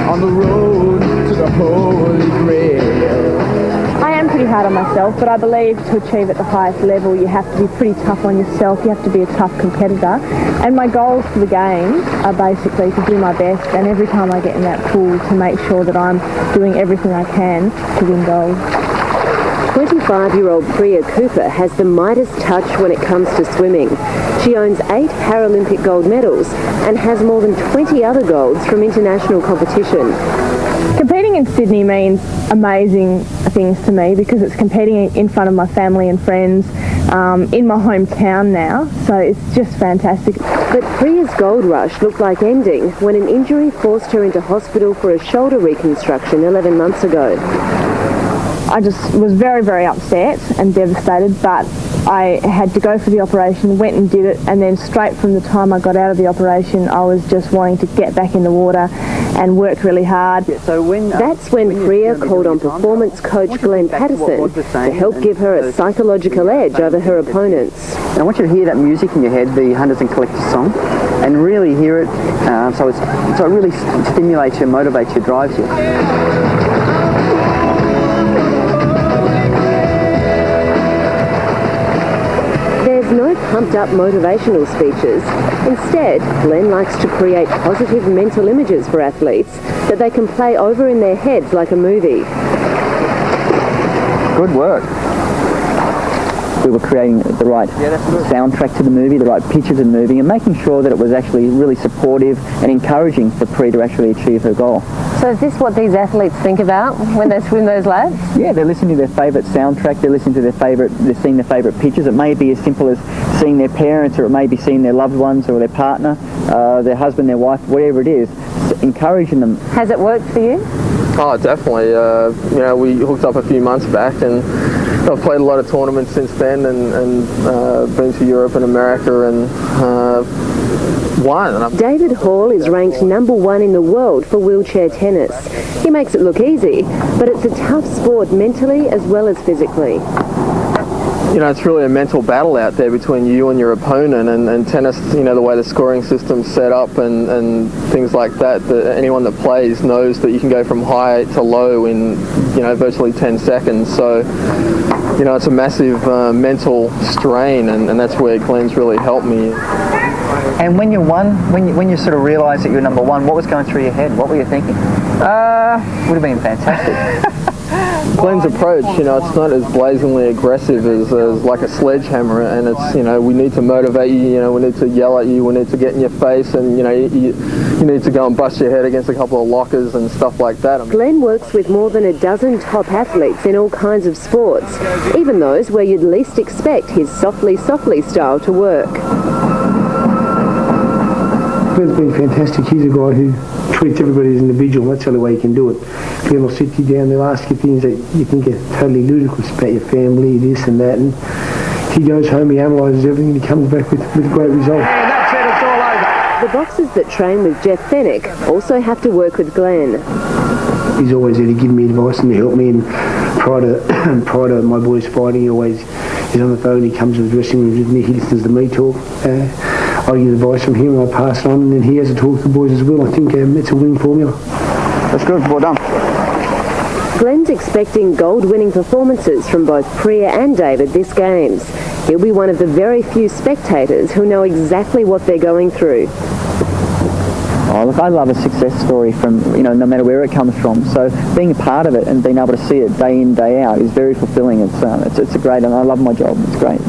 on the road to the Holy Grail. I am pretty hard on myself, but I believe to achieve at the highest level you have to be pretty tough on yourself, you have to be a tough competitor. And my goals for the Games are basically to do my best, and every time I get in that pool to make sure that I'm doing everything I can to win gold. 25-year-old Priya Cooper has the Midas touch when it comes to swimming. She owns 8 Paralympic gold medals and has more than 20 other golds from international competition. Competing in Sydney means amazing things to me because it's competing in front of my family and friends in my hometown now, so it's just fantastic. But Priya's gold rush looked like ending when an injury forced her into hospital for a shoulder reconstruction 11 months ago. I just was very, very upset and devastated, but I had to go for the operation, went and did it, and then straight from the time I got out of the operation, I was just wanting to get back in the water and work really hard. That's when Priya called on performance coach Glenn Patterson to help give her a psychological edge over her opponents. I want you to hear that music in your head, the Hunters and Collectors song, and really hear it so it really stimulates you, motivates you, drives you. There's no pumped-up motivational speeches. Instead, Glenn likes to create positive mental images for athletes that they can play over in their heads like a movie. Good work. We were creating the right soundtrack to the movie, the right picture to the movie, and making sure that it was actually really supportive and encouraging for Priya to actually achieve her goal. So is this what these athletes think about when they swim those laps? Yeah, they're listening to their favourite soundtrack, they're listening to they're seeing their favourite pictures. It may be as simple as seeing their parents, or it may be seeing their loved ones or their partner, their husband, their wife, whatever it is, encouraging them. Has it worked for you? Oh, definitely. We hooked up a few months back, and I've played a lot of tournaments since then, and been to Europe and America and won. David Hall is ranked #1 in the world for wheelchair tennis. He makes it look easy, but it's a tough sport mentally as well as physically. You know, it's really a mental battle out there between you and your opponent, and tennis, you know, the way the scoring system's set up and things like that, anyone that plays knows that you can go from high to low in, you know, virtually 10 seconds. So, you know, it's a massive mental strain, and that's where Glenn's really helped me. And when you won, when you sort of realised that you were #1, what was going through your head? What were you thinking? Would have been fantastic. Glenn's approach, you know, it's not as blazingly aggressive as like a sledgehammer, and it's, you know, we need to motivate you, you know, we need to yell at you, we need to get in your face, and, you know, you need to go and bust your head against a couple of lockers and stuff like that. Glenn works with more than a dozen top athletes in all kinds of sports, even those where you'd least expect his softly style to work. Glenn's been fantastic. He's a guy who treats everybody as an individual. That's the only way you can do it. Glenn will sit you down, they'll ask you things that you think are totally ludicrous about your family, this and that, and he goes home, he analyses everything, and he comes back with a great result. And that's it, it's all over. The boxers that train with Jeff Fennick also have to work with Glenn. He's always there to give me advice and to help me, and prior to my boys fighting, he's on the phone, he comes to the dressing room with me, he listens to me talk. I get advice from him, I pass it on, and then he has to talk to the boys as well. I think it's a winning formula. That's good, well done. Glenn's expecting gold-winning performances from both Priya and David this Games. He'll be one of the very few spectators who know exactly what they're going through. Oh, look, I love a success story from, you know, no matter where it comes from. So being a part of it and being able to see it day in, day out is very fulfilling. It's great, and I love my job. It's great.